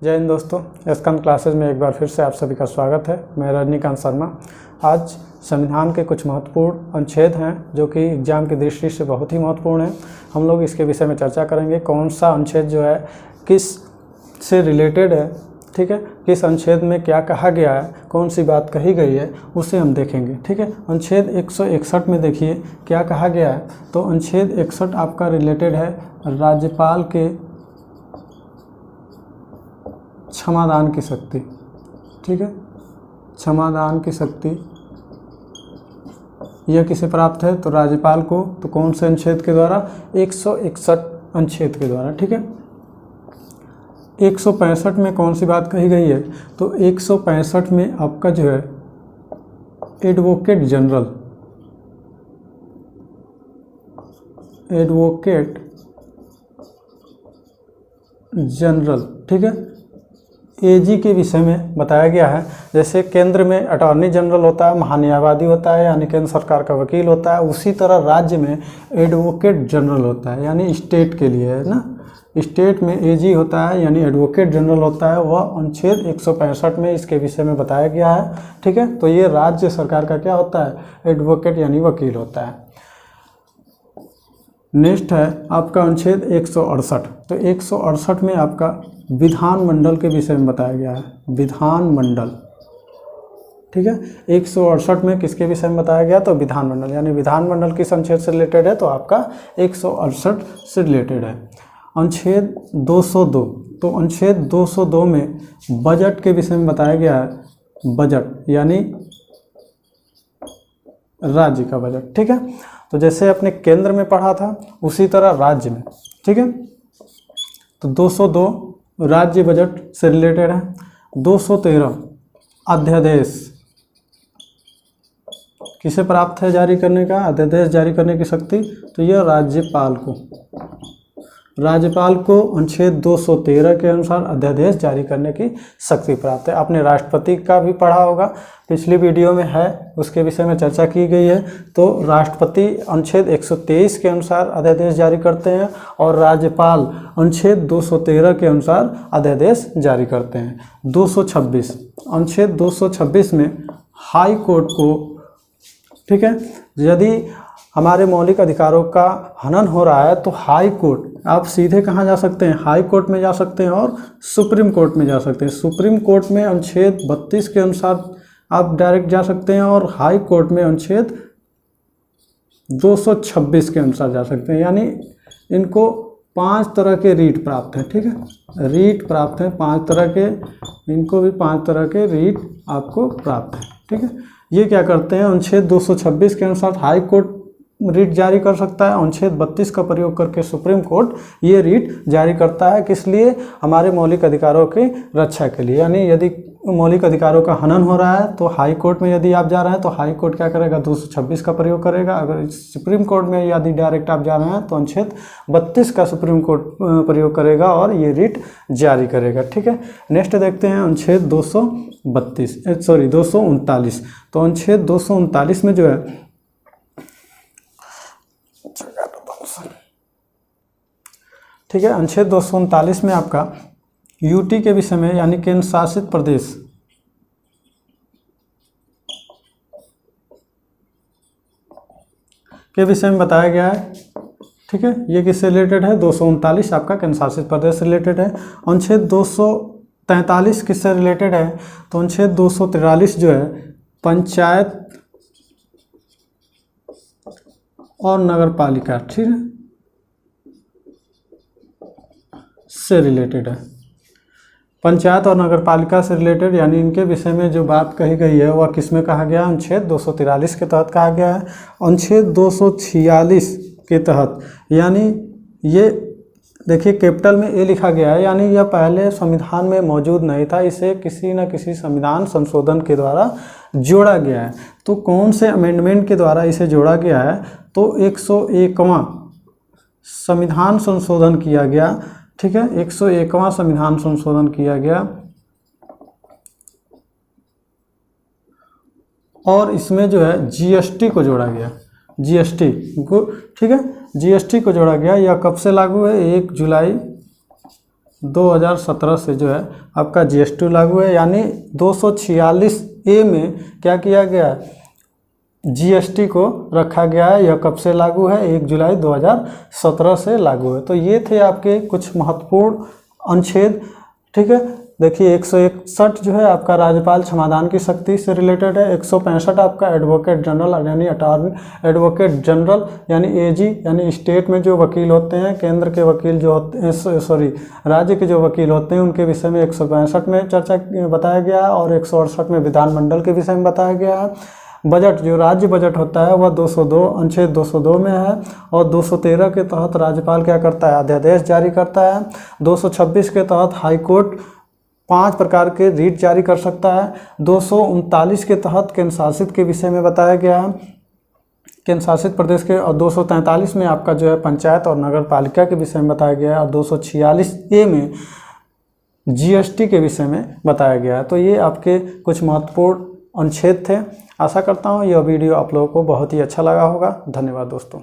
जय हिंद दोस्तों, एसकन क्लासेज में एक बार फिर से आप सभी का स्वागत है। मैं रजनीकांत शर्मा। आज संविधान के कुछ महत्वपूर्ण अनुच्छेद हैं जो कि एग्जाम की दृष्टि से बहुत ही महत्वपूर्ण है। हम लोग इसके विषय में चर्चा करेंगे, कौन सा अनुच्छेद जो है किस से रिलेटेड है, ठीक है, किस अनुच्छेद में क्या कहा गया है, कौन सी बात कही गई है, उसे हम देखेंगे। ठीक है, अनुच्छेद 161 में देखिए क्या कहा गया है। तो अनुच्छेद 61 आपका रिलेटेड है राज्यपाल के क्षमादान की शक्ति। ठीक है, क्षमादान की शक्ति यह किसे प्राप्त है? तो राज्यपाल को। तो कौन से अनुच्छेद के द्वारा? 161 अनुच्छेद के द्वारा। ठीक है, 165 में कौन सी बात कही गई है? तो 165 में आपका जो है एडवोकेट जनरल, ठीक है, एजी के विषय में बताया गया है। जैसे केंद्र में अटॉर्नी जनरल होता है, महान्यायवादी होता है, यानी केंद्र सरकार का वकील होता है, उसी तरह राज्य में एडवोकेट जनरल होता है, यानी स्टेट के लिए है ना। स्टेट में एजी होता है यानी एडवोकेट जनरल होता है, वह अनुच्छेद 165 में इसके विषय में बताया गया है। ठीक है, तो ये राज्य सरकार का क्या होता है? एडवोकेट यानी वकील होता है। नेक्स्ट है आपका अनुच्छेद 168। तो 168 में आपका विधानमंडल के विषय में बताया गया है, विधानमंडल। ठीक है, 168 में किसके विषय में बताया गया? तो विधानमंडल, यानी विधानमंडल किस अनुच्छेद से रिलेटेड है? तो आपका 168 से रिलेटेड है। अनुच्छेद 202। तो अनुच्छेद 202 में बजट के विषय में बताया गया है, बजट यानी राज्य का बजट। ठीक है, तो जैसे अपने केंद्र में पढ़ा था उसी तरह राज्य में। ठीक है, तो 202 राज्य बजट से रिलेटेड है। 213 अध्यादेश किसे प्राप्त है जारी करने का? अध्यादेश जारी करने की शक्ति। तो यह राज्यपाल को अनुच्छेद 213 के अनुसार अध्यादेश जारी करने की शक्ति प्राप्त है। आपने राष्ट्रपति का भी पढ़ा होगा, पिछली वीडियो में है, उसके विषय में चर्चा की गई है। तो राष्ट्रपति अनुच्छेद 123 के अनुसार अध्यादेश जारी करते हैं और राज्यपाल अनुच्छेद 213 के अनुसार अध्यादेश जारी करते हैं। 226 अनुच्छेद 226 में हाई कोर्ट को, ठीक है, यदि हमारे मौलिक अधिकारों का हनन हो रहा है तो हाई कोर्ट, आप सीधे कहाँ जा सकते हैं? हाई कोर्ट में जा सकते हैं और सुप्रीम कोर्ट में जा सकते हैं। सुप्रीम कोर्ट में अनुच्छेद 32 के अनुसार आप डायरेक्ट जा सकते हैं और हाई कोर्ट में अनुच्छेद 226 के अनुसार जा सकते हैं। यानी इनको 5 तरह के रीट प्राप्त हैं। ठीक है, रीट प्राप्त हैं 5 तरह के, इनको भी 5 तरह के रीट आपको प्राप्त हैं। ठीक है, ये क्या करते हैं? अनुच्छेद 226 के अनुसार हाई कोर्ट रीट जारी कर सकता है, अनुच्छेद 32 का प्रयोग करके सुप्रीम कोर्ट ये रीट जारी करता है। किस लिए? हमारे मौलिक अधिकारों की रक्षा के लिए। यानी यदि मौलिक अधिकारों का हनन हो रहा है तो हाई कोर्ट में यदि आप जा रहे हैं तो हाई कोर्ट क्या करेगा? 226 का प्रयोग करेगा। अगर सुप्रीम कोर्ट में यदि डायरेक्ट आप जा रहे हैं तो अनुच्छेद 32 का सुप्रीम कोर्ट प्रयोग करेगा और ये रीट जारी करेगा। ठीक है, नेक्स्ट देखते हैं अनुच्छेद 239। तो अनुच्छेद 239 में जो है, ठीक है, अनुच्छेद 239 में आपका यूटी के विषय में यानी केंद्र शासित प्रदेश के विषय में बताया गया है। ठीक है, ये किससे रिलेटेड है? 239 आपका केंद्र शासित प्रदेश से रिलेटेड है। अनुच्छेद 243 किससे रिलेटेड है? तो अनुच्छेद 243 जो है पंचायत और नगर पालिका, ठीक है, से रिलेटेड है। पंचायत और नगर पालिका से रिलेटेड यानी इनके विषय में जो बात कही गई है वह किस में कहा गया? अनुच्छेद 243 के तहत कहा गया है। अनुच्छेद 246 के तहत, यानी ये देखिए कैपिटल में ए लिखा गया है, यानी यह पहले संविधान में मौजूद नहीं था, इसे किसी न किसी संविधान संशोधन के द्वारा जोड़ा गया है। तो कौन से अमेंडमेंट के द्वारा इसे जोड़ा गया है? तो 101वां संविधान संशोधन किया गया। ठीक है, 101वां संविधान संशोधन किया गया और इसमें जो है जीएसटी को जोड़ा गया। जीएसटी को, ठीक है, जीएसटी को जोड़ा गया। यह कब से लागू है? 1 जुलाई 2017 से जो है आपका GST लागू है, यानी 246A में क्या किया गया है, GST को रखा गया है। यह कब से लागू है, 1 जुलाई 2017 से लागू है। तो ये थे आपके कुछ महत्वपूर्ण अनुच्छेद। ठीक है, देखिए 161 जो है आपका राज्यपाल क्षमादान की शक्ति से रिलेटेड है। 165 आपका एडवोकेट जनरल यानी एडवोकेट जनरल यानी AG यानी स्टेट में जो वकील होते हैं, केंद्र के वकील जो होते हैं, राज्य के जो वकील होते हैं उनके विषय में 165 में चर्चा बताया गया है, और 168 में विधानमंडल के विषय में बताया गया है। बजट जो राज्य बजट होता है वह 202 अनुच्छेद 202 में है, और 213 के तहत राज्यपाल क्या करता है, अध्यादेश जारी करता है। 226 के तहत हाईकोर्ट 5 प्रकार के रीट जारी कर सकता है। 239 के तहत केंद्र शासित के विषय में बताया गया है, केंद्र शासित प्रदेश के, और 243 में आपका जो है पंचायत और नगर पालिका के विषय में बताया गया है, और 246A में GST के विषय में बताया गया है। तो ये आपके कुछ महत्वपूर्ण अनुच्छेद थे। आशा करता हूँ यह वीडियो आप लोगों को बहुत ही अच्छा लगा होगा। धन्यवाद दोस्तों।